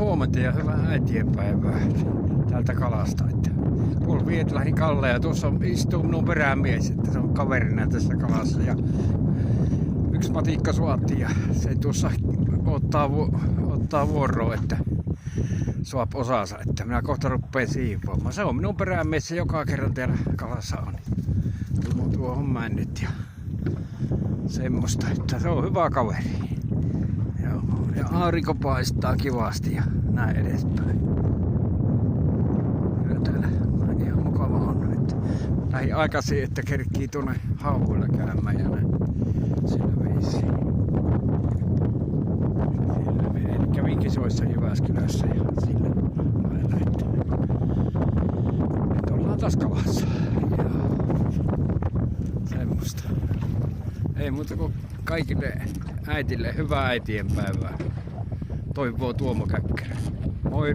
huomenta ja hyvää äitienpäivää täältä kalasta. Tuolla lähdin Kalle ja tuossa istuu minun perämies, että se on kaverina tässä kalassa. Ja yksi matikka suotti ja se tuossa ottaa vuoroa, että suop osansa, että minä kohta rupean siivoamaan. Se on minun perämies, se joka kerran täällä kalassa on. Tuohon männyt ja semmoista, että se on hyvä kaveri. Ja aurinko paistaa kivasti ja näin edespäin. Kyllä täällä ihan mukava on. Että lähdin aikaisin, että kerkii tuonne hauhuilla käymään ja näin. Sillä viisiin. Eli kävin kisoissa Jyväskylässä ja sillä lailla, että nyt ollaan taas kalassa. Ja semmoista. Ei muuta kuin kaikille äitille hyvää äitienpäivää. Toivoo Tuomo Käkkärä. Moi!